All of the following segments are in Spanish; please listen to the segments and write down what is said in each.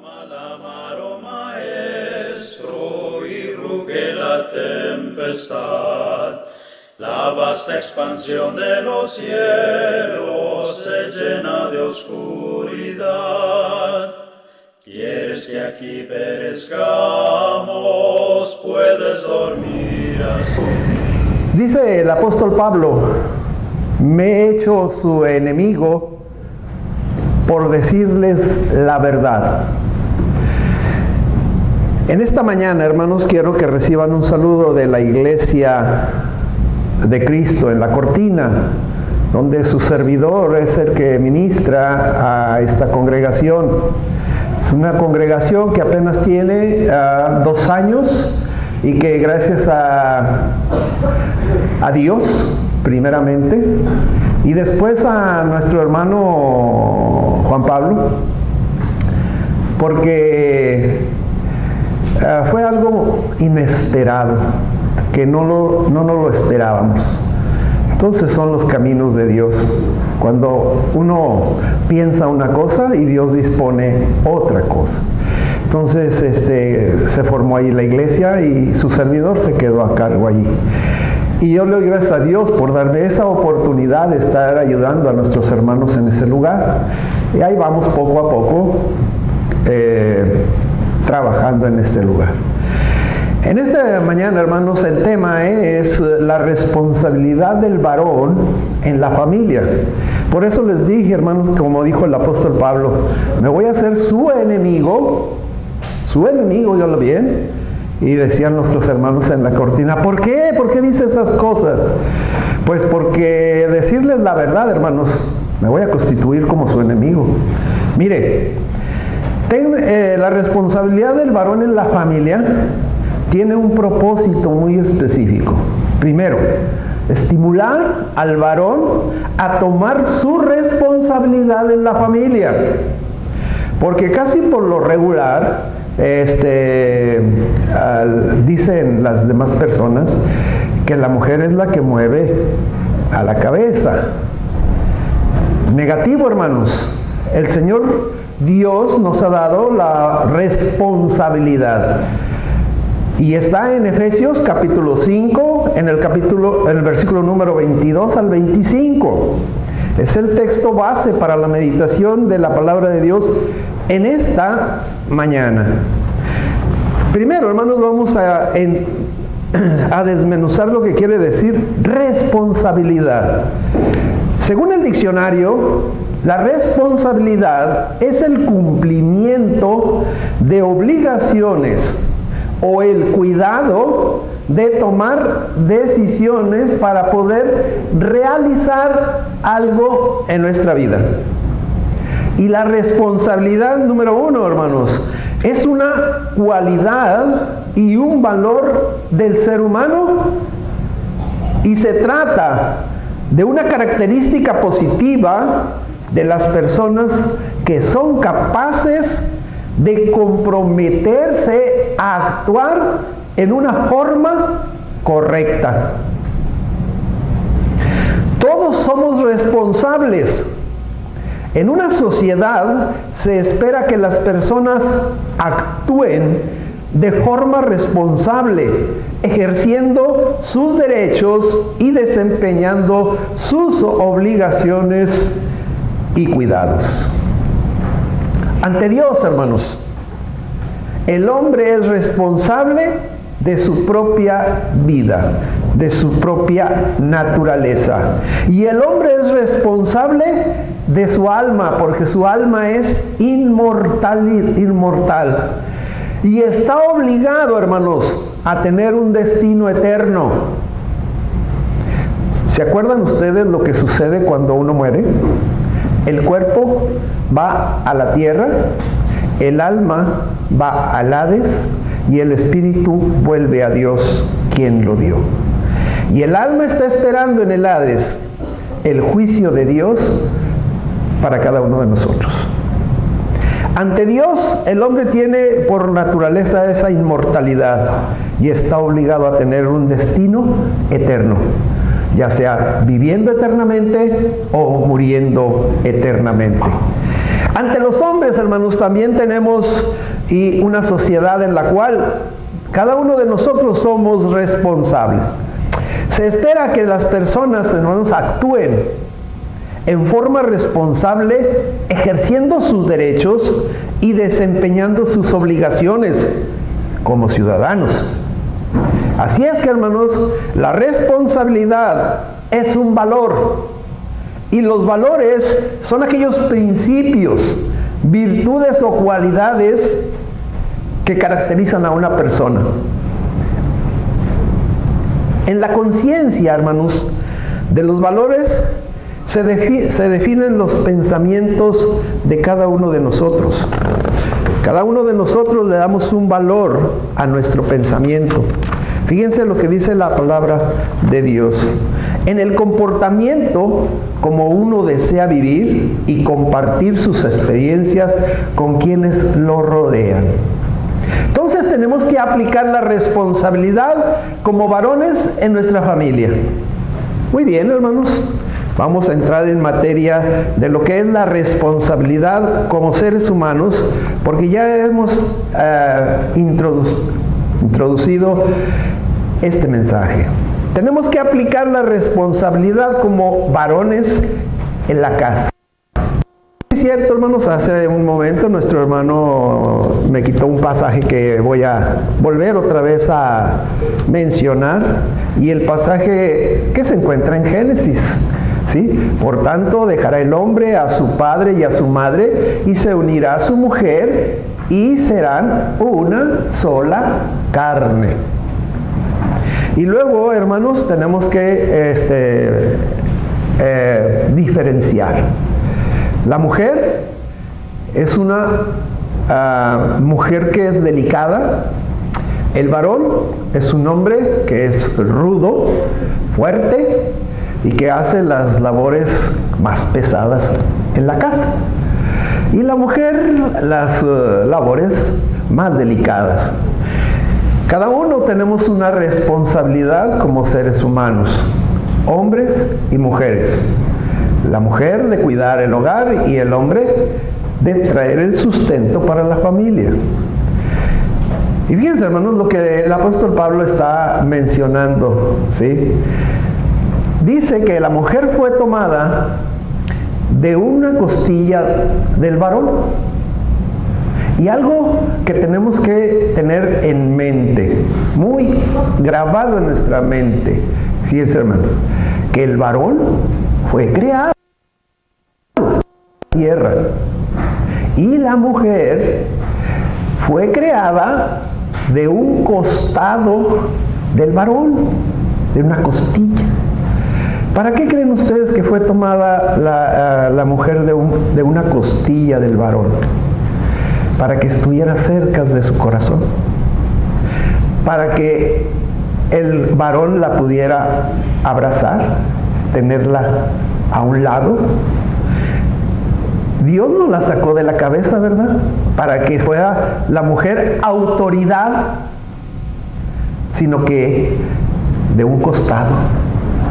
L'amaro maestro y ruge la tempestad, la vasta expansión de los cielos se llena de oscuridad. ¿Quieres que aquí perezcamos? Puedes dormir así. Dice el apóstol Pablo: me he hecho su enemigo por decirles la verdad. En esta mañana, hermanos, quiero que reciban un saludo de la Iglesia de Cristo en La Cortina, donde su servidor es el que ministra a esta congregación. Es una congregación que apenas tiene 2 años y que gracias a Dios, primeramente, y después a nuestro hermano Juan Pablo, porque fue algo inesperado, que no nos lo esperábamos. Entonces son los caminos de Dios, cuando uno piensa una cosa y Dios dispone otra cosa. Entonces se formó ahí la iglesia y su servidor se quedó a cargo allí. Y yo le doy gracias a Dios por darme esa oportunidad de estar ayudando a nuestros hermanos en ese lugar. Y ahí vamos poco a poco trabajando en este lugar. En esta mañana, hermanos, el tema es la responsabilidad del varón en la familia. Por eso les dije, hermanos, como dijo el apóstol Pablo, me voy a hacer su enemigo, yo lo bien. Y decían nuestros hermanos en La Cortina: ¿por qué? ¿Por qué dice esas cosas? Pues porque decirles la verdad, hermanos, me voy a constituir como su enemigo. Mire, la responsabilidad del varón en la familia tiene un propósito muy específico. Primero, estimular al varón a tomar su responsabilidad en la familia. Porque casi por lo regular, dicen las demás personas que la mujer es la que mueve a la cabeza. Negativo, hermanos. El Señor Dios nos ha dado la responsabilidad. Y está en Efesios capítulo 5, en el versículo número 22 al 25. Es el texto base para la meditación de la palabra de Dios en esta mañana. Primero, hermanos, vamos a desmenuzar lo que quiere decir responsabilidad. Según el diccionario, la responsabilidad es el cumplimiento de obligaciones o el cuidado de tomar decisiones para poder realizar algo en nuestra vida. Y la responsabilidad número 1, hermanos, es una cualidad y un valor del ser humano, y se trata de una característica positiva de las personas que son capaces de comprometerse a actuar en una forma correcta. Todos somos responsables. En una sociedad se espera que las personas actúen de forma responsable, ejerciendo sus derechos y desempeñando sus obligaciones y cuidados. Ante Dios, hermanos, el hombre es responsable de su propia vida, de su propia naturaleza. Y el hombre es responsable de su alma, porque su alma es inmortal. Y está obligado, hermanos, a tener un destino eterno. ¿Se acuerdan ustedes lo que sucede cuando uno muere? El cuerpo va a la tierra, el alma va al Hades y el espíritu vuelve a Dios, quien lo dio. Y el alma está esperando en el Hades el juicio de Dios para cada uno de nosotros. Ante Dios, el hombre tiene por naturaleza esa inmortalidad y está obligado a tener un destino eterno, ya sea viviendo eternamente o muriendo eternamente. Ante los hombres, hermanos, también tenemos una sociedad en la cual cada uno de nosotros somos responsables. Se espera que las personas, hermanos, actúen en forma responsable, ejerciendo sus derechos y desempeñando sus obligaciones como ciudadanos. Así es que, hermanos, la responsabilidad es un valor. Y los valores son aquellos principios, virtudes o cualidades que caracterizan a una persona. En la conciencia, hermanos, de los valores se definen los pensamientos de cada uno de nosotros. Cada uno de nosotros le damos un valor a nuestro pensamiento. Fíjense lo que dice la palabra de Dios. En el comportamiento, como uno desea vivir y compartir sus experiencias con quienes lo rodean. Entonces tenemos que aplicar la responsabilidad como varones en nuestra familia. Muy bien, hermanos. Vamos a entrar en materia de lo que es la responsabilidad como seres humanos, porque ya hemos introducido este mensaje. Tenemos que aplicar la responsabilidad como varones en la casa. Es cierto, hermanos, hace un momento nuestro hermano me quitó un pasaje que voy a volver otra vez a mencionar, y el pasaje que se encuentra en Génesis. ¿Sí? Por tanto, dejará el hombre a su padre y a su madre, y se unirá a su mujer, y serán una sola carne. Y luego, hermanos, tenemos que diferenciar. La mujer es una mujer que es delicada. El varón es un hombre que es rudo, fuerte, y que hace las labores más pesadas en la casa. Y la mujer, las labores más delicadas. Cada uno tenemos una responsabilidad como seres humanos, hombres y mujeres. La mujer de cuidar el hogar y el hombre de traer el sustento para la familia. Y fíjense, hermanos, lo que el apóstol Pablo está mencionando, ¿sí? Dice que la mujer fue tomada de una costilla del varón. Y algo que tenemos que tener en mente, muy grabado en nuestra mente, fíjense, hermanos, que el varón fue creado en la tierra y la mujer fue creada de un costado del varón, de una costilla. ¿Para qué creen ustedes que fue tomada la mujer de una costilla del varón? Para que estuviera cerca de su corazón, para que el varón la pudiera abrazar, tenerla a un lado. Dios no la sacó de la cabeza, ¿verdad? Para que fuera la mujer autoridad, sino que de un costado,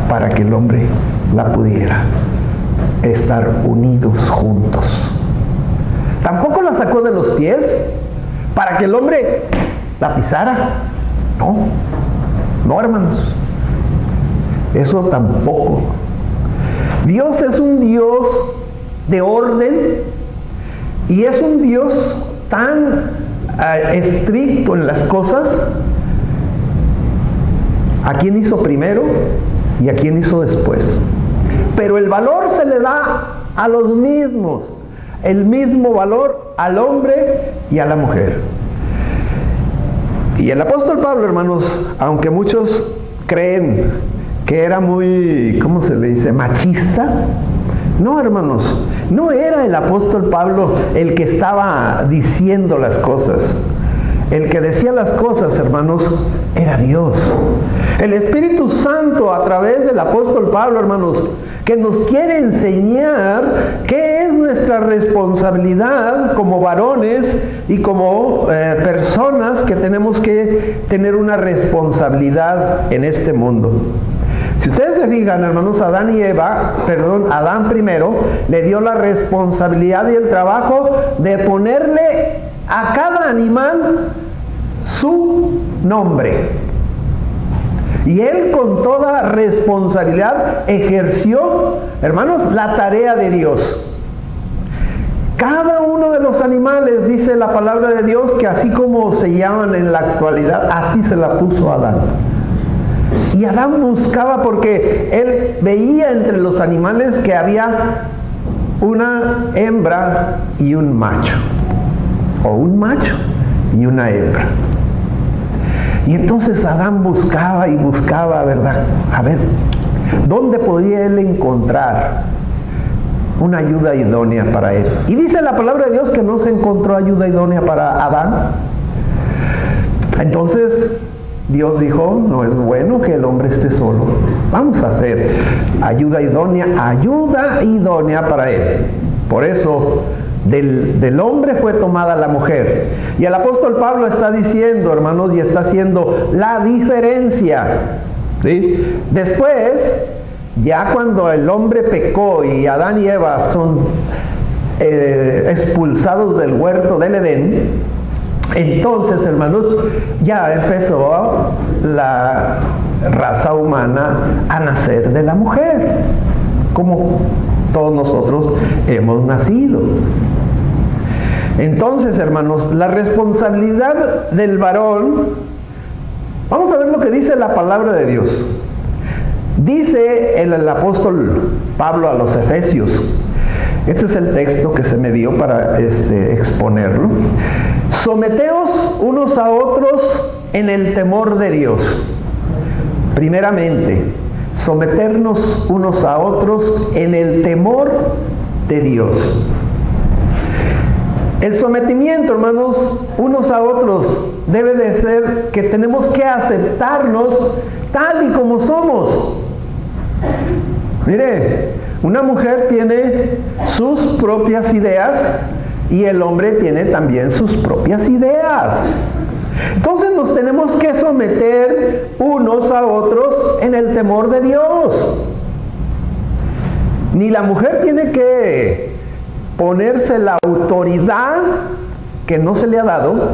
para que el hombre la pudiera estar unidos juntos. Tampoco la sacó de los pies para que el hombre la pisara. No, hermanos. Eso tampoco. Dios es un Dios de orden, y es un Dios tan estricto en las cosas. ¿A quién hizo primero y a quién hizo después? Pero el valor se le da a los mismos. El mismo valor al hombre y a la mujer. Y el apóstol Pablo, hermanos, aunque muchos creen que era muy, ¿cómo se le dice?, machista. No, hermanos, no era el apóstol Pablo el que estaba diciendo las cosas. El que decía las cosas, hermanos, era Dios. El Espíritu Santo, a través del apóstol Pablo, hermanos, que nos quiere enseñar qué es nuestra responsabilidad como varones y como personas que tenemos que tener una responsabilidad en este mundo. Si ustedes se fijan, hermanos, Adán primero le dio la responsabilidad y el trabajo de ponerle a cada animal su nombre. Y él con toda responsabilidad ejerció, hermanos, la tarea de Dios. Cada uno de los animales, dice la palabra de Dios, que así como se llaman en la actualidad, así se la puso Adán. Y Adán buscaba, porque él veía entre los animales que había una hembra y un macho, o un macho y una hembra. Y entonces Adán buscaba y buscaba, ¿verdad? A ver, ¿dónde podía él encontrar una ayuda idónea para él? Y dice la palabra de Dios que no se encontró ayuda idónea para Adán. Entonces Dios dijo, no es bueno que el hombre esté solo. Vamos a hacer ayuda idónea para él. Por eso del hombre fue tomada la mujer. Y el apóstol Pablo está diciendo, hermanos, y está haciendo la diferencia, ¿sí? Después, ya cuando el hombre pecó y Adán y Eva son expulsados del huerto del Edén, entonces, hermanos, ya empezó la raza humana a nacer de la mujer, como todos nosotros hemos nacido. Entonces, hermanos, la responsabilidad del varón, vamos a ver lo que dice la palabra de Dios. Dice el apóstol Pablo a los Efesios, este es el texto que se me dio para exponerlo: someteos unos a otros en el temor de Dios. Primeramente, someternos unos a otros en el temor de Dios. El sometimiento, hermanos, unos a otros debe de ser que tenemos que aceptarnos tal y como somos. Mire, una mujer tiene sus propias ideas y el hombre tiene también sus propias ideas. Entonces nos tenemos que someter unos a otros en el temor de Dios. Ni la mujer tiene que ponerse la autoridad que no se le ha dado,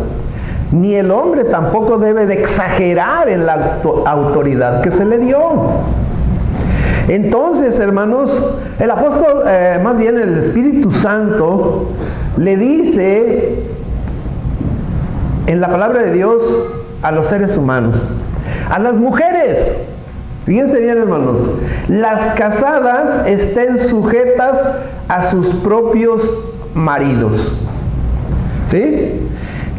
ni el hombre tampoco debe de exagerar en la autoridad que se le dio. Entonces, hermanos, el apóstol, más bien el Espíritu Santo, le dice en la palabra de Dios a los seres humanos, a las mujeres, fíjense bien, hermanos, las casadas estén sujetas a sus propios maridos. ¿Sí?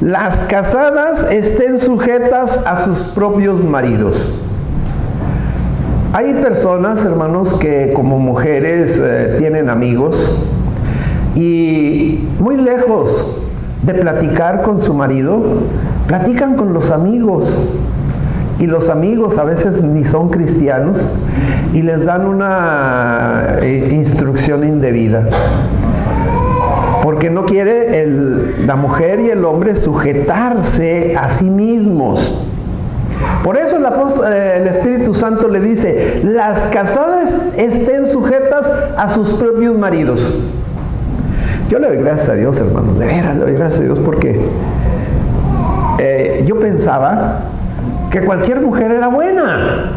Las casadas estén sujetas a sus propios maridos. Hay personas, hermanos, que como mujeres tienen amigos y muy lejos de platicar con su marido, platican con los amigos. Y los amigos a veces ni son cristianos y les dan una instrucción indebida. Porque no quiere la mujer y el hombre sujetarse a sí mismos. Por eso el Espíritu Santo le dice, las casadas estén sujetas a sus propios maridos. Yo le doy gracias a Dios, hermanos, de veras le doy gracias a Dios, porque yo pensaba que cualquier mujer era buena.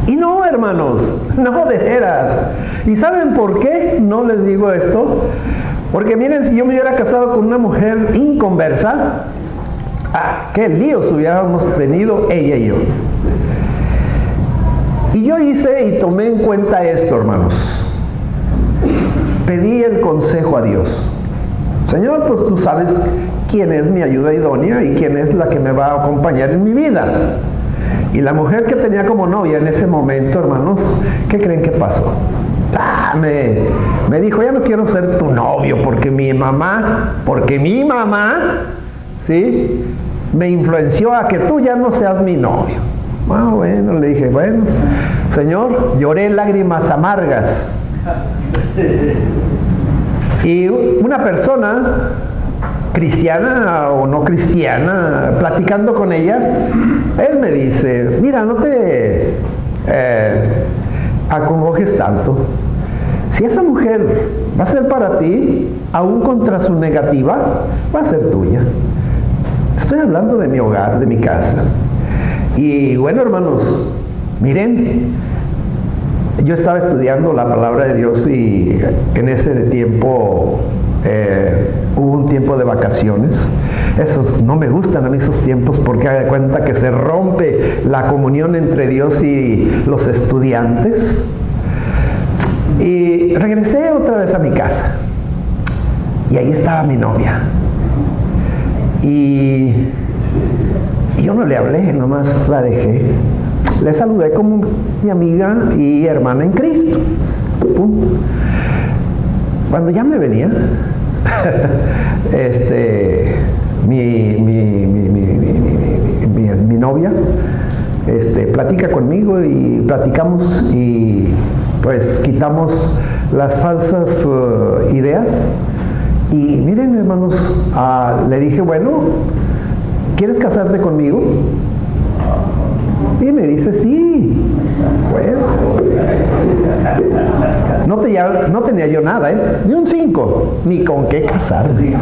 Y no, hermanos, no, de veras. ¿Y saben por qué no les digo esto? Porque miren, si yo me hubiera casado con una mujer inconversa, qué líos hubiéramos tenido ella y yo. Y yo hice y tomé en cuenta esto, hermanos. Pedí el consejo a Dios. Señor, pues tú sabes quién es mi ayuda idónea y quién es la que me va a acompañar en mi vida. Y la mujer que tenía como novia en ese momento, hermanos, ¿qué creen que pasó? Me dijo, ya no quiero ser tu novio porque mi mamá, ¿sí?, me influenció a que tú ya no seas mi novio. Bueno, le dije, bueno, Señor, lloré lágrimas amargas. Y una persona cristiana o no cristiana, platicando con ella, él me dice, mira, no te acongojes tanto. Si esa mujer va a ser para ti, aún contra su negativa, va a ser tuya. Estoy hablando de mi hogar, de mi casa. Y bueno, hermanos, miren, yo estaba estudiando la palabra de Dios y en ese tiempo hubo un tiempo de vacaciones. Esos no me gustan a mí esos tiempos porque haga de cuenta que se rompe la comunión entre Dios y los estudiantes. Y regresé otra vez a mi casa y ahí estaba mi novia y yo no le hablé, nomás la dejé. Le saludé como mi amiga y hermana en Cristo. Cuando ya me venía mi novia platica conmigo y platicamos y pues quitamos las falsas ideas. Y miren, hermanos, le dije, bueno, ¿quieres casarte conmigo? Y me dice, sí. Bueno, no tenía yo nada, ni un 5, ni con qué casarme.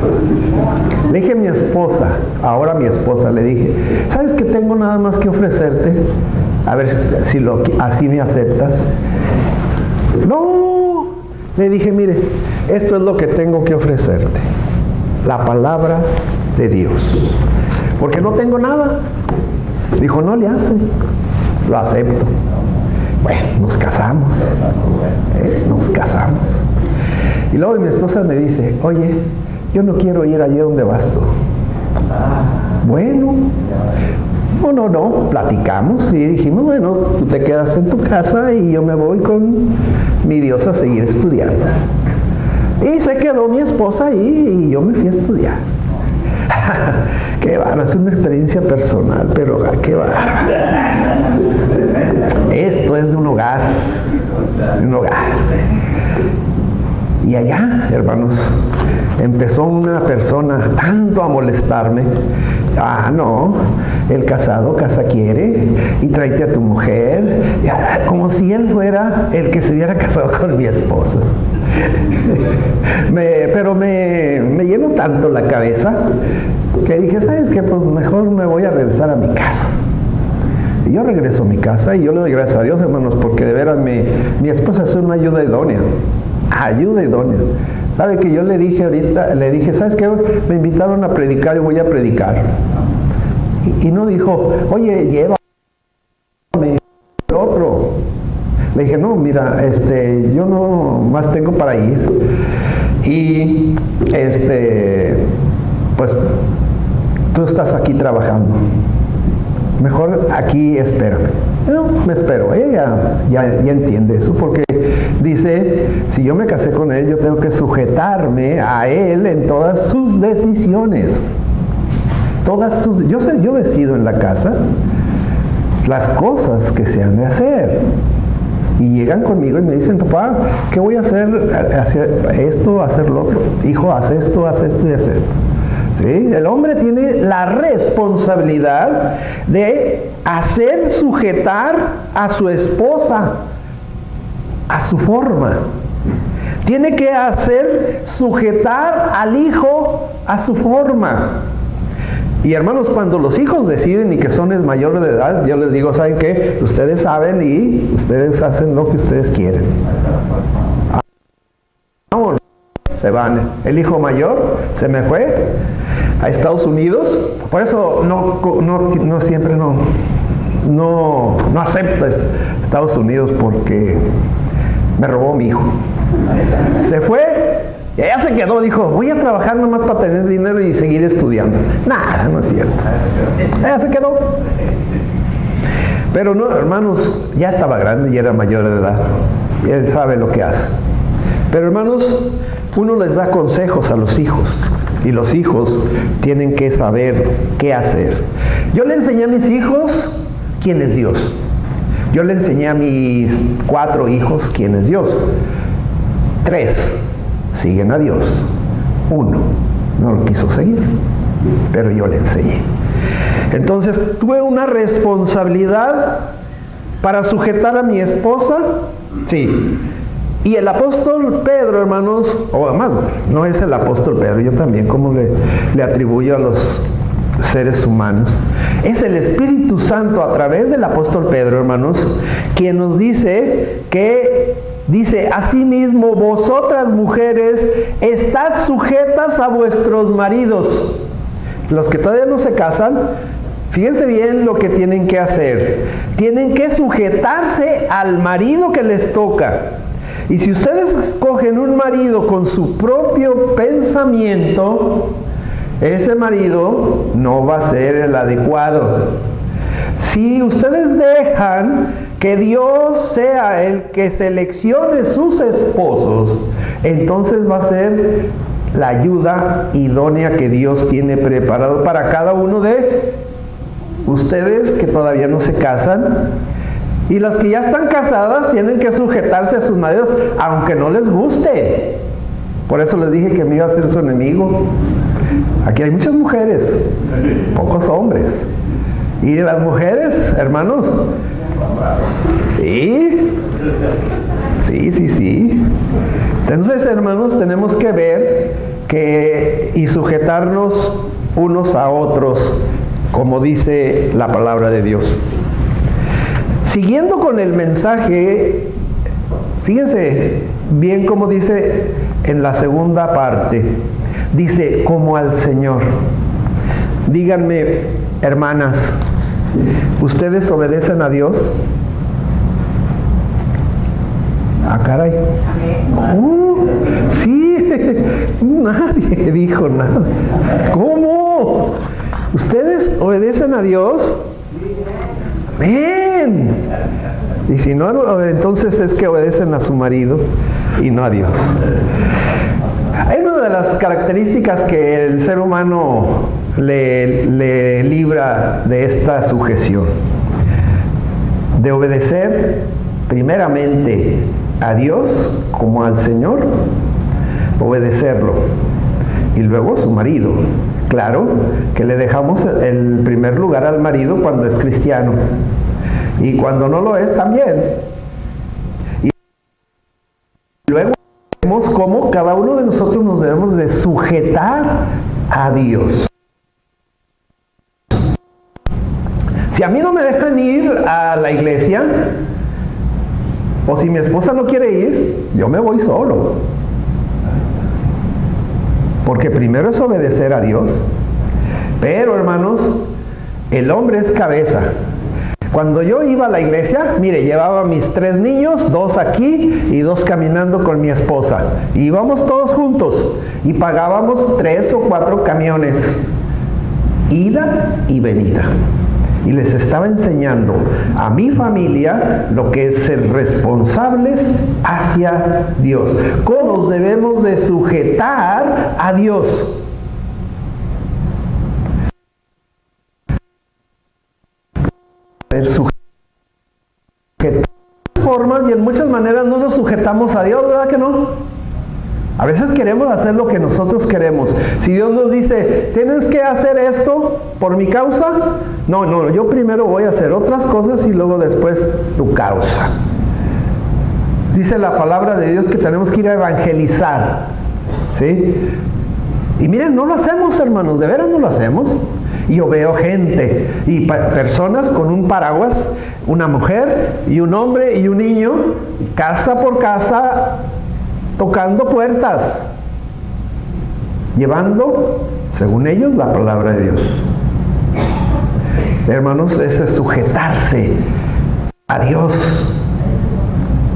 Le dije a mi esposa, ahora mi esposa, le dije, ¿sabes que tengo nada más que ofrecerte? A ver si así me aceptas. No, le dije, mire, esto es lo que tengo que ofrecerte, la palabra de Dios, porque no tengo nada. Dijo, no le hace, lo acepto. Bueno, nos casamos, nos casamos. Y luego mi esposa me dice, oye, yo no quiero ir allí donde vas tú. Bueno, no, platicamos y dijimos, bueno, tú te quedas en tu casa y yo me voy con mi Dios a seguir estudiando. Y se quedó mi esposa ahí y yo me fui a estudiar. Qué bárbaro, es una experiencia personal, pero qué bárbaro. Esto es de un hogar, Y allá, hermanos, empezó una persona tanto a molestarme. No, el casado casa quiere y tráete a tu mujer, como si él fuera el que se hubiera casado con mi esposa. Pero me llenó tanto la cabeza que dije, ¿sabes qué? Pues mejor me voy a regresar a mi casa. Y yo regreso a mi casa y yo le doy gracias a Dios, hermanos, porque de veras mi esposa es una ayuda idónea. Ayuda idónea. ¿Sabe que yo le dije, ¿sabes qué? Me invitaron a predicar y voy a predicar. Y no dijo, oye, llévame otro. Le dije, no, mira, yo no más tengo para ir. Y, pues, tú estás aquí trabajando. Mejor aquí espérame. No, me espero. Ella ya entiende eso porque dice, si yo me casé con él, yo tengo que sujetarme a él en todas sus decisiones. Yo decido en la casa las cosas que se han de hacer. Y llegan conmigo y me dicen, papá, ¿qué voy a hacer? Hacer esto, hacer lo otro. Hijo, haz esto y haz esto. ¿Sí? El hombre tiene la responsabilidad de sujetar a su esposa a su forma. Tiene que sujetar al hijo a su forma. Y hermanos, cuando los hijos deciden y que son mayores de edad, yo les digo, ¿saben qué? Ustedes saben y ustedes hacen lo que ustedes quieren. Se van. El hijo mayor se me fue a Estados Unidos. Por eso no siempre no acepto Estados Unidos, porque me robó mi hijo. Se fue y allá se quedó. Dijo, voy a trabajar nomás para tener dinero y seguir estudiando. Nada, no es cierto. Allá se quedó. Pero no, hermanos, ya estaba grande y era mayor de edad. Y él sabe lo que hace. Pero hermanos, uno les da consejos a los hijos y los hijos tienen que saber qué hacer. Yo le enseñé a mis hijos quién es Dios. Yo le enseñé a mis 4 hijos quién es Dios. 3 siguen a Dios. 1 no lo quiso seguir, pero yo le enseñé. Entonces tuve una responsabilidad ¿Para sujetar a mi esposa? Sí. Y el apóstol Pedro, hermanos, no es el apóstol Pedro, yo también, ¿cómo le atribuyo a los seres humanos? Es el Espíritu Santo a través del apóstol Pedro, hermanos, quien nos dice asimismo, vosotras mujeres, estad sujetas a vuestros maridos. Los que todavía no se casan, fíjense bien lo que tienen que hacer. Tienen que sujetarse al marido que les toca. Y si ustedes escogen un marido con su propio pensamiento, ese marido no va a ser el adecuado. Si ustedes dejan que Dios sea el que seleccione sus esposos, entonces va a ser la ayuda idónea que Dios tiene preparado para cada uno de ustedes que todavía no se casan. Y las que ya están casadas tienen que sujetarse a sus maridos, aunque no les guste. Por eso les dije que me iba a ser su enemigo. Aquí hay muchas mujeres, pocos hombres. Y las mujeres, hermanos, sí. Entonces, hermanos, tenemos que ver y sujetarnos unos a otros, como dice la palabra de Dios. Siguiendo con el mensaje, fíjense bien cómo dice en la segunda parte. Dice, como al Señor. Díganme, hermanas, ¿ustedes obedecen a Dios? Ah, caray. Sí, nadie dijo nada. ¿Cómo? ¿Ustedes obedecen a Dios? Amén. Y si no, entonces es que obedecen a su marido y no a Dios. Hay una de las características que el ser humano le libra de esta sujeción, de obedecer primeramente a Dios como al Señor, obedecerlo, y luego a su marido. Claro que le dejamos el primer lugar al marido cuando es cristiano, y cuando no lo es también. Y luego vemos cómo cada uno de nosotros nos debemos de sujetar a Dios. Si a mí no me dejan ir a la iglesia, o si mi esposa no quiere ir, yo me voy solo. Porque primero es obedecer a Dios. Pero, hermanos, el hombre es cabeza. Cuando yo iba a la iglesia, mire, llevaba mis 3 niños, 2 aquí y 2 caminando con mi esposa. Y íbamos todos juntos y pagábamos 3 o 4 camiones, ida y venida. Y les estaba enseñando a mi familia lo que es ser responsables hacia Dios. ¿Cómo nos debemos de sujetar a Dios? Ser sujetar de formas y en muchas maneras no nos sujetamos a Dios, ¿verdad que no? A veces queremos hacer lo que nosotros queremos. Si Dios nos dice, tienes que hacer esto por mi causa, no, yo primero voy a hacer otras cosas y luego después tu causa. Dice la palabra de Dios que tenemos que ir a evangelizar, ¿sí? Y miren, no lo hacemos, hermanos, de veras no lo hacemos. Y yo veo gente y personas con un paraguas, una mujer y un hombre y un niño, casa por casa, tocando puertas, llevando, según ellos, la palabra de Dios. Hermanos, ese es sujetarse a Dios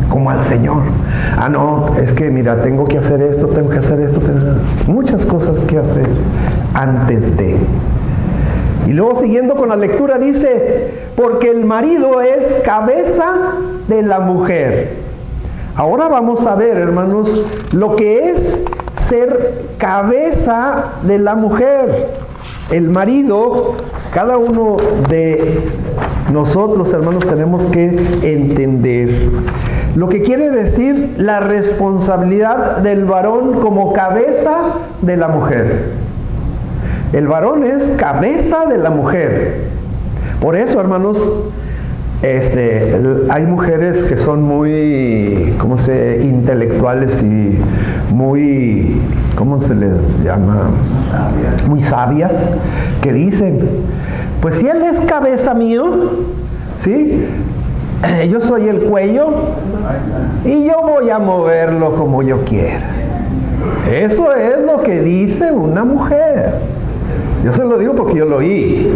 como al Señor. Ah, no, es que mira, tengo que hacer esto, tengo muchas cosas que hacer antes de. Y luego siguiendo con la lectura dice, porque el marido es cabeza de la mujer. Ahora vamos a ver, hermanos, lo que es ser cabeza de la mujer. El marido, cada uno de nosotros, hermanos, tenemos que entender lo que quiere decir la responsabilidad del varón como cabeza de la mujer. El varón es cabeza de la mujer. Por eso, hermanos, Hay mujeres que son muy, intelectuales y muy, ¿cómo se les llama? Muy sabias, que dicen, pues si él es cabeza mío, ¿sí? Yo soy el cuello y yo voy a moverlo como yo quiera. Eso es lo que dice una mujer. Yo se lo digo porque yo lo oí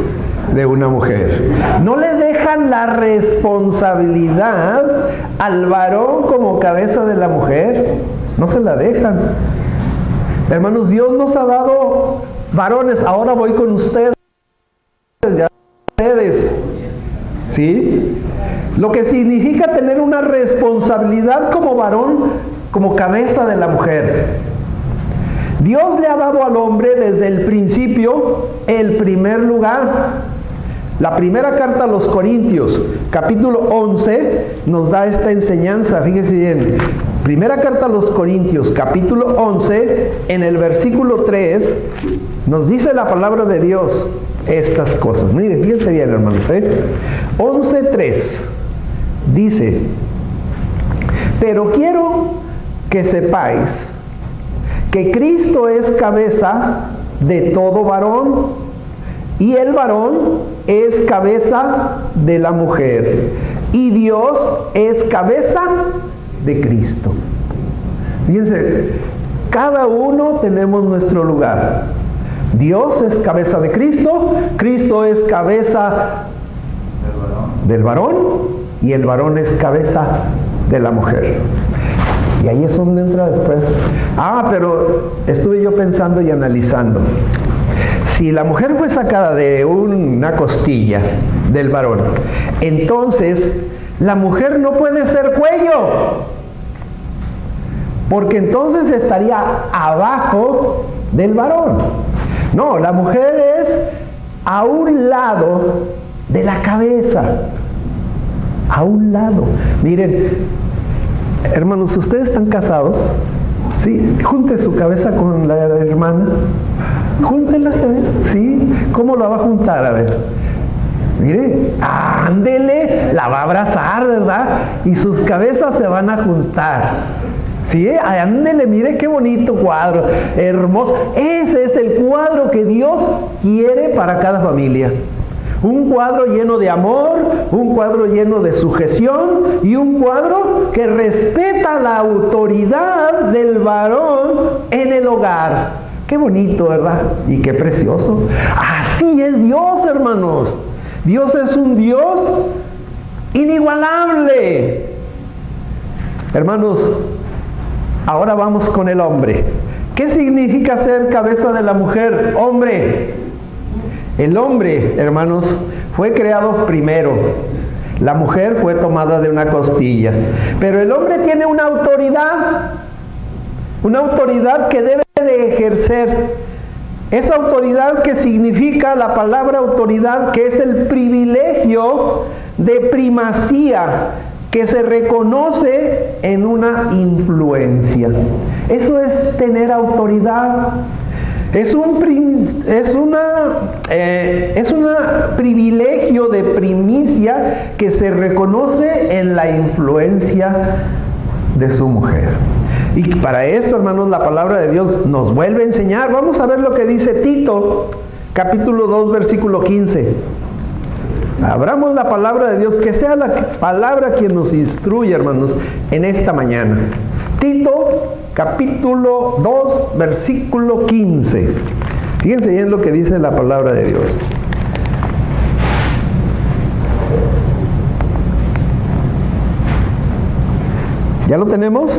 de una mujer. No le dejan la responsabilidad al varón como cabeza de la mujer. No se la dejan. Hermanos, Dios nos ha dado varones. Ahora voy con ustedes. Ya ustedes. ¿Sí? Lo que significa tener una responsabilidad como varón, como cabeza de la mujer. Dios le ha dado al hombre desde el principio el primer lugar. La primera carta a los Corintios, capítulo 11, nos da esta enseñanza. Fíjese bien. Primera carta a los Corintios, capítulo 11, en el versículo 3, nos dice la palabra de Dios estas cosas. Mire, fíjense bien, hermanos. 11:3 dice, pero quiero que sepáis que Cristo es cabeza de todo varón y el varón es cabeza de la mujer y Dios es cabeza de Cristo. Fíjense, cada uno tenemos nuestro lugar. Dios es cabeza de Cristo, Cristo es cabeza del varón y el varón es cabeza de la mujer. Y ahí es donde entra después. Pero estuve yo pensando y analizando. Si la mujer fue sacada de una costilla del varón, entonces la mujer no puede ser cuello, porque entonces estaría abajo del varón. No, la mujer es a un lado de la cabeza. A un lado. Miren, hermanos, ¿ustedes están casados? Sí, junte su cabeza con la hermana. Junten la cabeza, sí. ¿Cómo la va a juntar? A ver. Mire, ándele, la va a abrazar, ¿verdad? Y sus cabezas se van a juntar. Sí, ándele, mire qué bonito cuadro, hermoso. Ese es el cuadro que Dios quiere para cada familia. Un cuadro lleno de amor, un cuadro lleno de sujeción y un cuadro que respeta la autoridad del varón en el hogar. Qué bonito, ¿verdad? Y qué precioso. Así es Dios, hermanos. Dios es un Dios inigualable. Hermanos, ahora vamos con el hombre. ¿Qué significa ser cabeza de la mujer? Hombre. El hombre, hermanos, fue creado primero. La mujer fue tomada de una costilla. Pero el hombre tiene una autoridad que debe de ejercer. Esa autoridad que significa la palabra autoridad, que es el privilegio de primacía, que se reconoce en una influencia. Eso es tener autoridad. Es un privilegio de primicia que se reconoce en la influencia de su mujer. Y para esto, hermanos, la palabra de Dios nos vuelve a enseñar. Vamos a ver lo que dice Tito, capítulo 2, versículo 15. Abramos la palabra de Dios, que sea la palabra quien nos instruye, hermanos, en esta mañana. Tito, capítulo 2, versículo 15. Fíjense bien lo que dice la palabra de Dios. ¿Ya lo tenemos?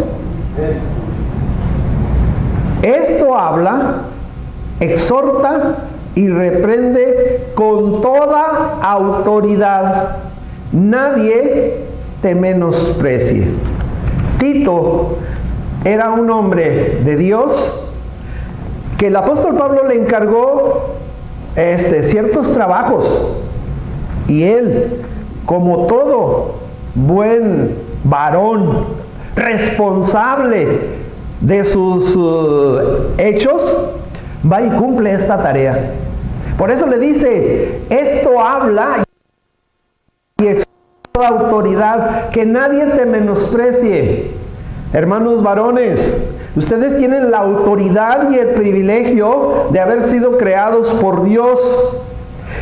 Esto habla, exhorta y reprende con toda autoridad. Nadie te menosprecie. Tito era un hombre de Dios que el apóstol Pablo le encargó ciertos trabajos, y él, como todo buen varón responsable de sus hechos, va y cumple esta tarea. Por eso le dice, esto habla y exhorta toda autoridad, que nadie te menosprecie. Hermanos varones, ustedes tienen la autoridad y el privilegio de haber sido creados por Dios.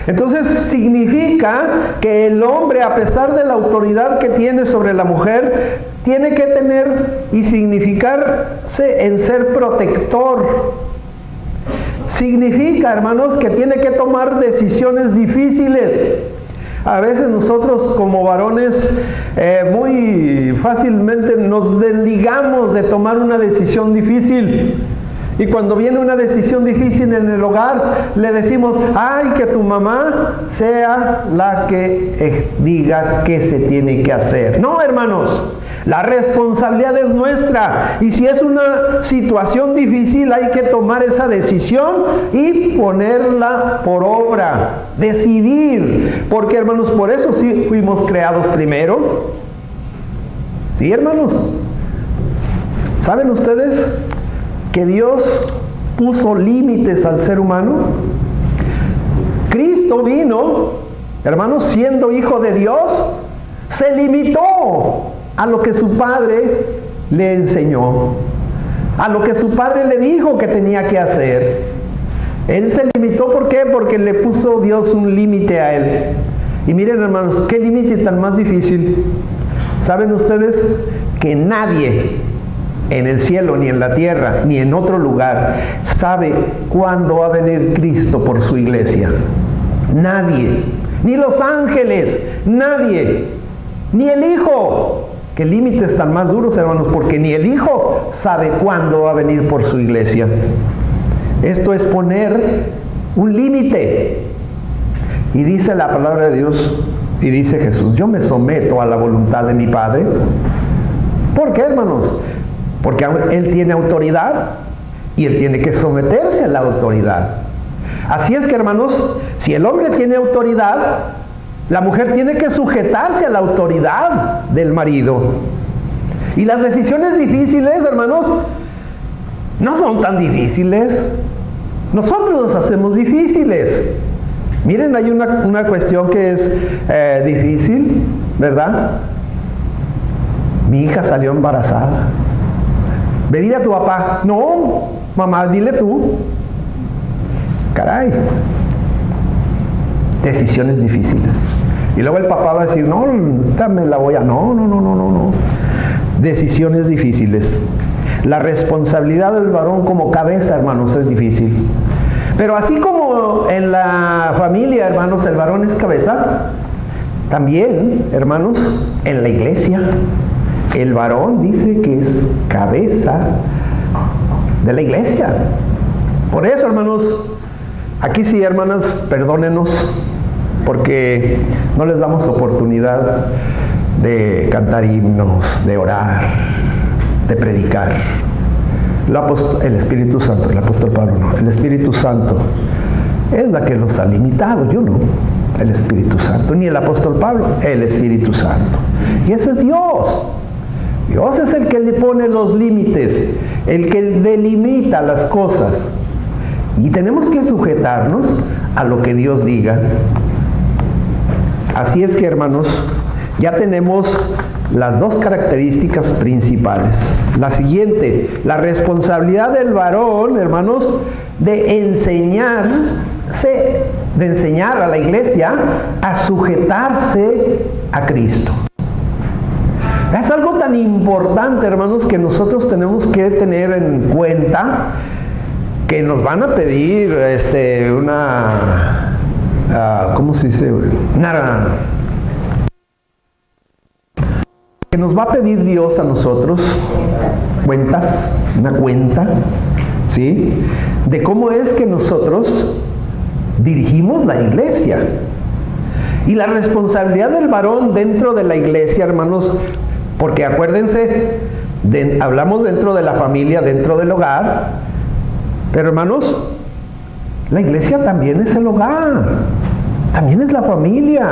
Entonces significa que el hombre, a pesar de la autoridad que tiene sobre la mujer, tiene que tener y significarse en ser protector. Significa, hermanos, que tiene que tomar decisiones difíciles. A veces nosotros como varones muy fácilmente nos desligamos de tomar una decisión difícil. Y cuando viene una decisión difícil en el hogar, le decimos, ay, que tu mamá sea la que diga qué se tiene que hacer. No, hermanos, la responsabilidad es nuestra. Y si es una situación difícil, hay que tomar esa decisión y ponerla por obra. Decidir. Porque, hermanos, por eso sí fuimos creados primero. ¿Sí, hermanos? ¿Saben ustedes que Dios puso límites al ser humano? Cristo vino, hermanos, siendo hijo de Dios, se limitó a lo que su Padre le enseñó, a lo que su Padre le dijo que tenía que hacer. Él se limitó, ¿por qué? Porque le puso Dios un límite a él. Y miren, hermanos, qué límite tan más difícil. ¿Saben ustedes que nadie en el cielo, ni en la tierra, ni en otro lugar sabe cuándo va a venir Cristo por su iglesia? Nadie, ni los ángeles, nadie, ni el Hijo. ¿Qué límites tan más duros, hermanos? Porque ni el Hijo sabe cuándo va a venir por su iglesia. Esto es poner un límite. Y dice la palabra de Dios, y dice Jesús, yo me someto a la voluntad de mi Padre. ¿Por qué, hermanos? Porque Él tiene autoridad y Él tiene que someterse a la autoridad. Así es que, hermanos, si el hombre tiene autoridad, la mujer tiene que sujetarse a la autoridad del marido. Y las decisiones difíciles, hermanos, no son tan difíciles. Nosotros los hacemos difíciles. Miren, hay una cuestión que es difícil, ¿verdad? Mi hija salió embarazada. Ve, dile a tu papá. No, mamá, dile tú. Caray. Decisiones difíciles. Y luego el papá va a decir, no, dame la voy a... No. Decisiones difíciles. La responsabilidad del varón como cabeza, hermanos, es difícil. Pero así como en la familia, hermanos, el varón es cabeza, también, hermanos, en la iglesia, el varón dice que es cabeza de la iglesia. Por eso, hermanos, aquí sí, hermanas, perdónenos, porque no les damos oportunidad de cantar himnos, de orar, de predicar. El Espíritu Santo, el apóstol Pablo no, el Espíritu Santo es la que los ha limitado, yo no, el Espíritu Santo, ni el apóstol Pablo, el Espíritu Santo. Y ese es Dios. Dios es el que le pone los límites, el que delimita las cosas. Y tenemos que sujetarnos a lo que Dios diga. Así es que, hermanos, ya tenemos las dos características principales. La siguiente, la responsabilidad del varón, hermanos, de enseñar a la iglesia a sujetarse a Cristo. Es algo tan importante, hermanos, que nosotros tenemos que tener en cuenta, que nos van a pedir ¿cómo se dice? Que nos va a pedir Dios a nosotros una cuenta, ¿sí? De cómo es que nosotros dirigimos la iglesia. Y la responsabilidad del varón dentro de la iglesia, hermanos, porque acuérdense, hablamos dentro de la familia, dentro del hogar, pero, hermanos, la iglesia también es el hogar. También es la familia,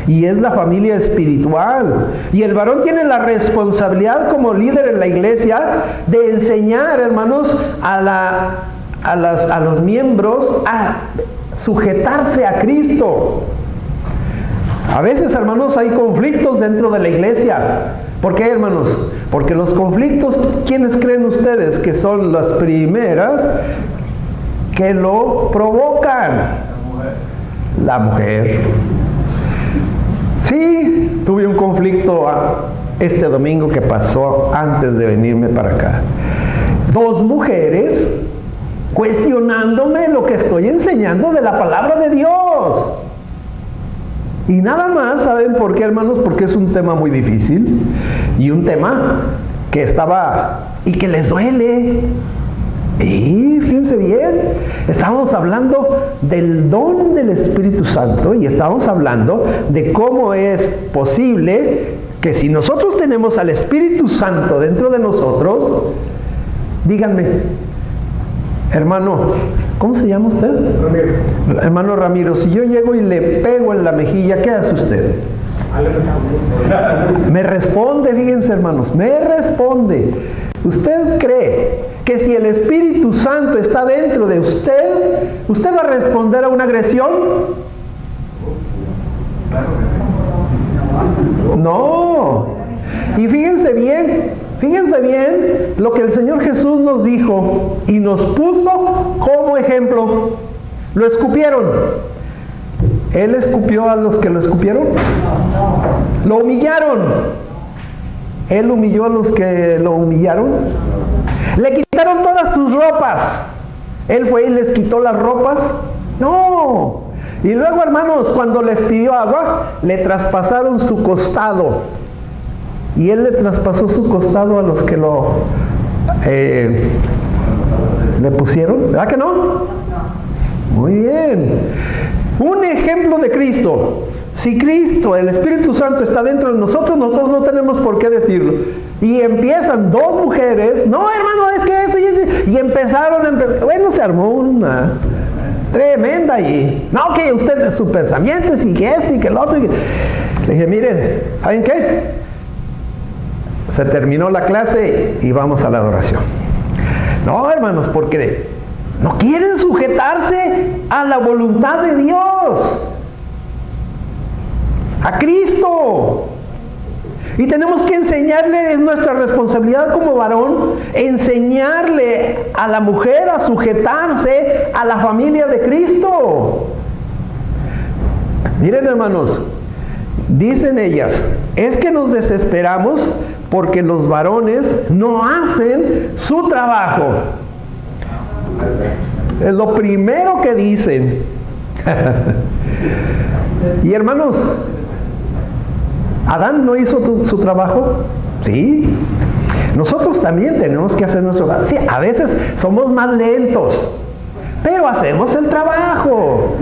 y es la familia espiritual. Y el varón tiene la responsabilidad como líder en la iglesia de enseñar, hermanos, a los miembros a sujetarse a Cristo. A veces, hermanos, hay conflictos dentro de la iglesia. ¿Por qué, hermanos? Porque los conflictos, ¿quiénes creen ustedes que son las primeras que lo provocan? La mujer. Sí, tuve un conflicto este domingo que pasó antes de venirme para acá. 2 mujeres cuestionándome lo que estoy enseñando de la palabra de Dios. Y nada más, ¿saben por qué, hermanos? Porque es un tema muy difícil y un tema que y que les duele. Y fíjense bien, estábamos hablando del don del Espíritu Santo y estábamos hablando de cómo es posible que si nosotros tenemos al Espíritu Santo dentro de nosotros, díganme, hermano, ¿cómo se llama usted? Ramiro. Hermano Ramiro, si yo llego y le pego en la mejilla, ¿qué hace usted? Me responde, fíjense, hermanos, me responde. ¿Usted cree que si el Espíritu Santo está dentro de usted, usted va a responder a una agresión? No. Y fíjense bien lo que el Señor Jesús nos dijo y nos puso como ejemplo. Lo escupieron. ¿Él escupió a los que lo escupieron? Lo humillaron. ¿Él humilló a los que lo humillaron? Le quitaron todas sus ropas. ¿Él fue y les quitó las ropas? No. Y luego, hermanos, cuando les pidió agua, le traspasaron su costado. Y Él le traspasó su costado a los que le pusieron. ¿Verdad que no? Muy bien. Un ejemplo de Cristo. Si Cristo, el Espíritu Santo, está dentro de nosotros, nosotros no tenemos por qué decirlo. Y empiezan 2 mujeres, no, hermano, es que esto, y empezaron, bueno, se armó una tremenda y, no, que usted sus pensamientos y que esto y que el otro. Le dije, mire, ¿saben qué? Se terminó la clase y vamos a la adoración. No, hermanos, porque no quieren sujetarse a la voluntad de Dios, a Cristo. Y tenemos que enseñarle, es nuestra responsabilidad como varón, enseñarle a la mujer a sujetarse a la familia de Cristo. Miren, hermanos, dicen ellas, es que nos desesperamos porque los varones no hacen su trabajo. Es lo primero que dicen. Y hermanos, ¿Adán no hizo su trabajo? Sí. Nosotros también tenemos que hacer nuestro trabajo. Sí, a veces somos más lentos, pero hacemos el trabajo.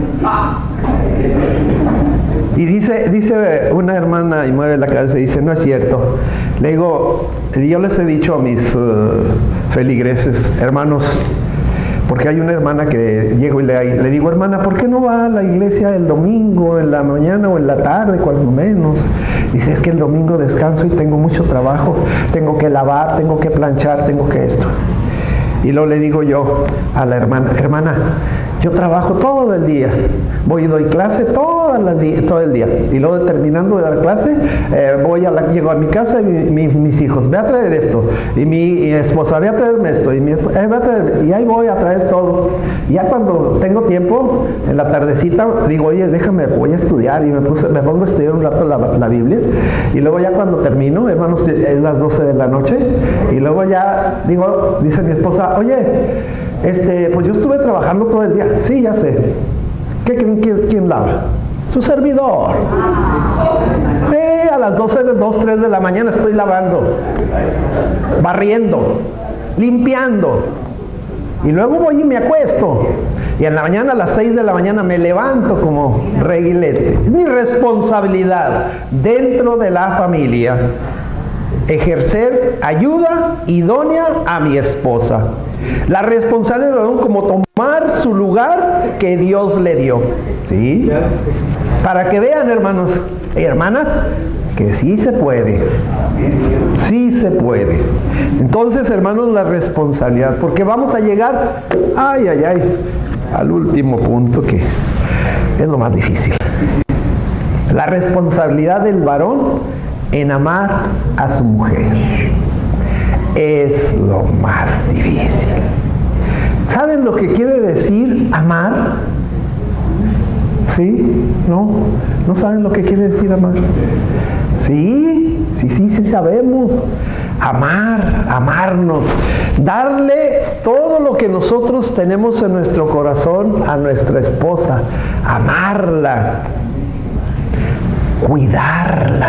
Y dice una hermana y mueve la cabeza y dice, no es cierto. Le digo, yo les he dicho a mis feligreses, hermanos, porque hay una hermana que llego y le digo, hermana, ¿por qué no va a la iglesia el domingo, en la mañana o en la tarde, cuando menos? Dice, es que el domingo descanso y tengo mucho trabajo, tengo que lavar, tengo que planchar, tengo que esto. Y luego le digo yo a la hermana, hermana, yo trabajo todo el día, voy y doy clase todo el día, y luego terminando de dar clase, llego a mi casa y mis hijos, ve a traer esto, y mi esposa, ve a traerme esto, y ahí voy a traer todo. Y ya cuando tengo tiempo, en la tardecita, digo, oye, voy a estudiar, y me pongo a estudiar un rato la Biblia, y luego ya cuando termino, hermanos, es las 12 de la noche, y luego ya, dice mi esposa, oye, pues yo estuve trabajando todo el día. Sí, ya sé. ¿Qué creen? ¿Quién lava? Su servidor. A las 3 de la mañana estoy lavando, barriendo, limpiando. Y luego voy y me acuesto. Y en la mañana a las 6 de la mañana me levanto como reguilete. Es mi responsabilidad dentro de la familia ejercer ayuda idónea a mi esposa. La responsabilidad de como tomar su lugar que Dios le dio. ¿Sí? Para que vean, hermanos y hermanas, que sí se puede. Sí se puede. Entonces, hermanos, la responsabilidad, porque vamos a llegar, al último punto, que es lo más difícil. La responsabilidad del varón en amar a su mujer es lo más difícil. ¿Saben lo que quiere decir amar? ¿Sí? ¿No? ¿No saben lo que quiere decir amar? Sí sabemos. Amar, amarnos, darle todo lo que nosotros tenemos en nuestro corazón a nuestra esposa, amarla, cuidarla.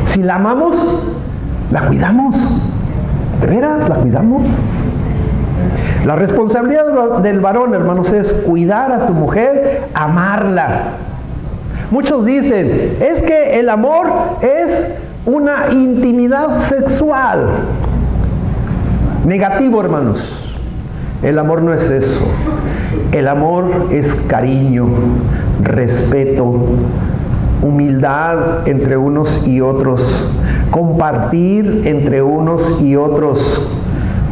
Si la amamos, la cuidamos. ¿De veras la cuidamos? La responsabilidad del varón, hermanos, es cuidar a su mujer, amarla. Muchos dicen, es que el amor es una intimidad sexual. Negativo, hermanos. El amor no es eso. El amor es cariño, respeto, humildad entre unos y otros, compartir entre unos y otros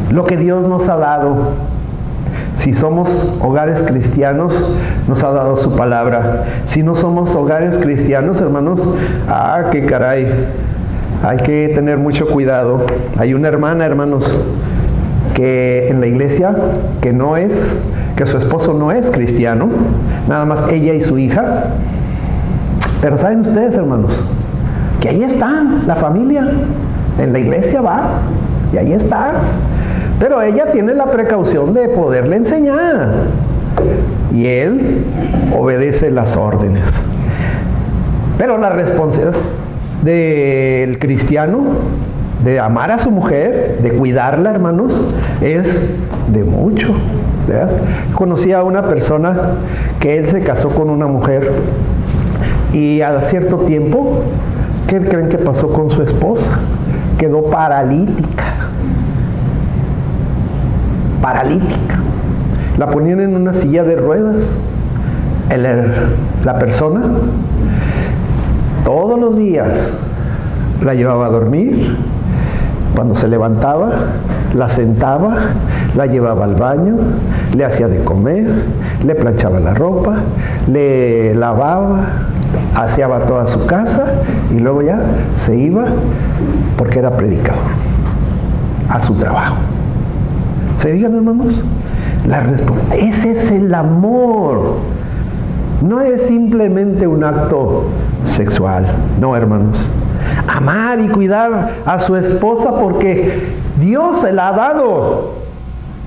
lo que Dios nos ha dado. Si somos hogares cristianos, nos ha dado su palabra. Si no somos hogares cristianos, hermanos, qué caray, hay que tener mucho cuidado. Hay una hermana, hermanos, que en la iglesia, que su esposo no es cristiano, nada más ella y su hija. Pero saben ustedes, hermanos, que ahí está la familia, en la iglesia va, y ahí está. Pero ella tiene la precaución de poderle enseñar, y él obedece las órdenes. Pero la responsabilidad del cristiano de amar a su mujer, de cuidarla, hermanos, es de mucho. ¿Verdad? Conocí a una persona que él se casó con una mujer y a cierto tiempo, ¿qué creen que pasó con su esposa? Quedó paralítica. La ponían en una silla de ruedas. La persona todos los días la llevaba a dormir. Cuando se levantaba, la sentaba, la llevaba al baño, le hacía de comer, le planchaba la ropa, le lavaba, aseaba toda su casa y luego ya se iba, porque era predicador, a su trabajo. ¿Se fijan, hermanos? Ese es el amor. No es simplemente un acto sexual. No, hermanos. Amar y cuidar a su esposa porque Dios se la ha dado.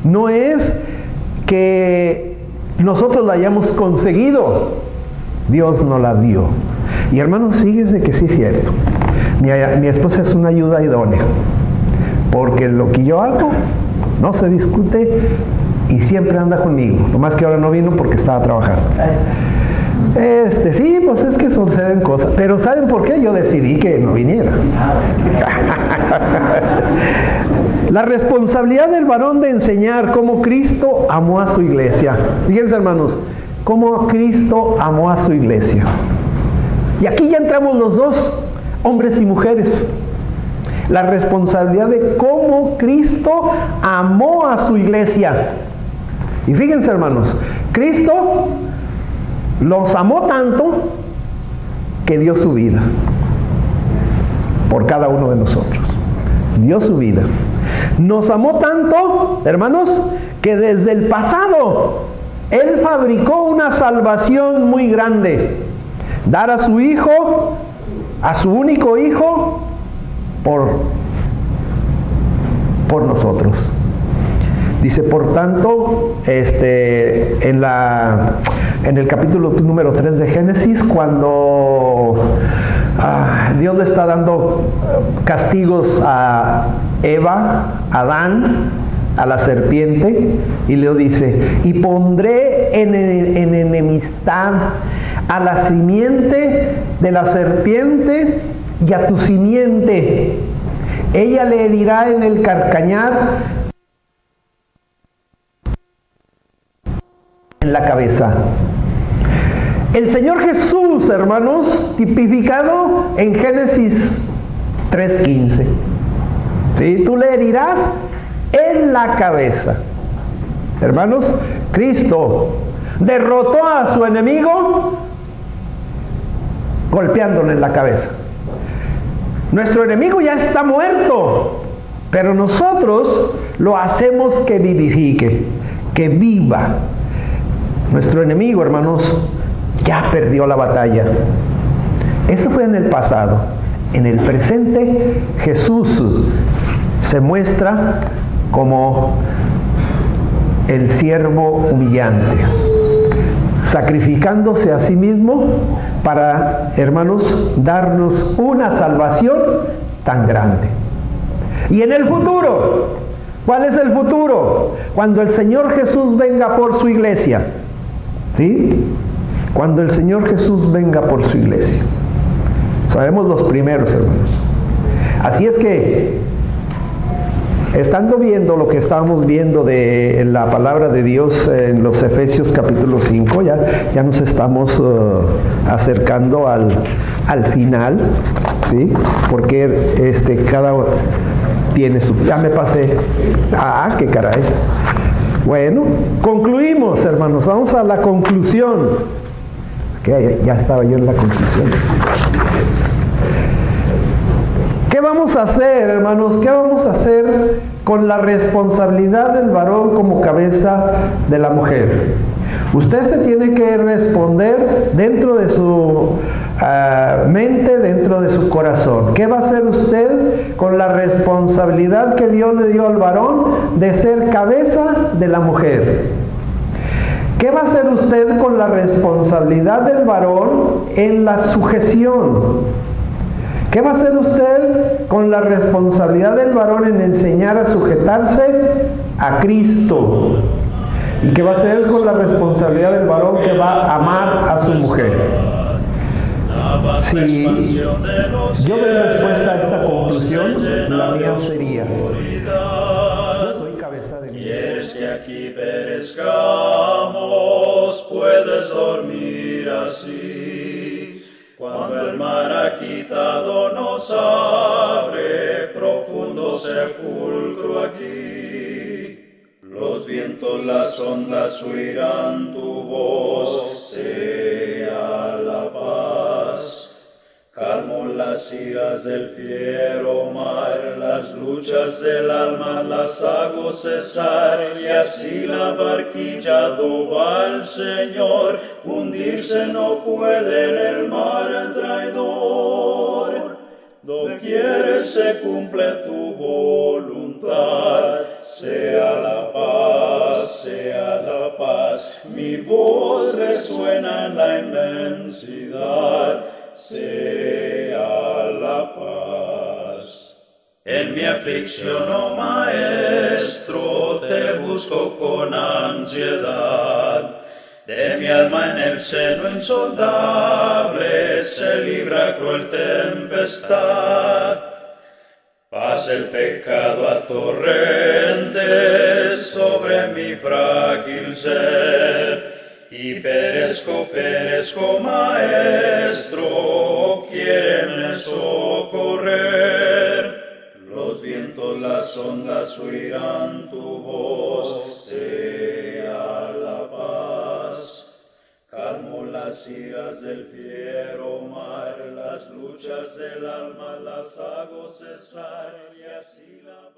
No es que nosotros la hayamos conseguido. Dios nos la dio. Y hermanos, fíjense que sí es cierto. Mi esposa es una ayuda idónea. Porque lo que yo hago no se discute y siempre anda conmigo. Lo más que ahora no vino porque estaba trabajando. Sí, pues es que suceden cosas. Pero ¿saben por qué? Yo decidí que no viniera. La responsabilidad del varón de enseñar cómo Cristo amó a su iglesia. Fíjense, hermanos, cómo Cristo amó a su iglesia. Y aquí ya entramos los dos, hombres y mujeres. La responsabilidad de cómo Cristo amó a su iglesia. Y fíjense, hermanos, Cristo los amó tanto que dio su vida por cada uno de nosotros. Dio su vida. Nos amó tanto, hermanos, que desde el pasado Él fabricó una salvación muy grande. Dar a su Hijo, a su único Hijo, por nosotros. Dice, por tanto, en el capítulo número 3 de Génesis, cuando Dios le está dando castigos a Eva, a Adán, a la serpiente, y le dice, y pondré en enemistad a la simiente de la serpiente y a tu simiente. Ella le herirá en el calcañar, en la cabeza. El Señor Jesús, hermanos, tipificado en Génesis 3:15. ¿Sí? Tú le herirás en la cabeza. Hermanos, Cristo derrotó a su enemigo golpeándole en la cabeza. Nuestro enemigo ya está muerto, pero nosotros lo hacemos que vivifique, que viva. Nuestro enemigo, hermanos, ya perdió la batalla. Eso fue en el pasado. En el presente, Jesús se muestra como el siervo humillante, sacrificándose a sí mismo para, hermanos, darnos una salvación tan grande. Y en el futuro, ¿cuál es el futuro? Cuando el Señor Jesús venga por su iglesia. ¿Sí? Cuando el Señor Jesús venga por su iglesia. Sabemos los primeros, hermanos. Así es que, estando viendo lo que estábamos viendo de la palabra de Dios en los Efesios capítulo 5, ya nos estamos acercando al final, ¿sí? Porque cada tiene su... Ya me pasé. Ah, qué caray. Bueno, concluimos, hermanos. Vamos a la conclusión. Que ya estaba yo en la conclusión. ¿Qué vamos a hacer, hermanos? ¿Qué vamos a hacer con la responsabilidad del varón como cabeza de la mujer? Usted se tiene que responder dentro de su mente, dentro de su corazón. ¿Qué va a hacer usted con la responsabilidad que Dios le dio al varón de ser cabeza de la mujer? ¿Qué va a hacer usted con la responsabilidad del varón en la sujeción? ¿Qué va a hacer usted con la responsabilidad del varón en enseñar a sujetarse a Cristo? ¿Y qué va a hacer con la responsabilidad del varón que va a amar a su mujer? Si yo doy respuesta a esta conclusión, la mía sería: yo soy cabeza de mi mujer. ¿Quieres que aquí perezcamos? Puedes dormir así. Cuando el mar ha quitado nos abre profundo sepulcro aquí. Los vientos, las ondas oirán tu voz, sea la paz. Calmo las iras del fiero mar, las luchas del alma las hago cesar, y así la barquilla va al Señor, hundirse no puede en el mar traidor. Doquier se cumple tu voluntad, sea la paz, mi voz resuena en la inmensidad, sea la paz. En mi aflicción, oh Maestro, te busco con ansiedad. De mi alma en el seno insondable se libra cruel tempestad. Pasa el pecado a torrentes sobre mi frágil ser. Y perezco, Maestro, quiéreme socorrer. Los vientos, las ondas oirán tu voz, sea la paz. Calmo las iras del fiero mar, las luchas del alma las hago cesar, y así la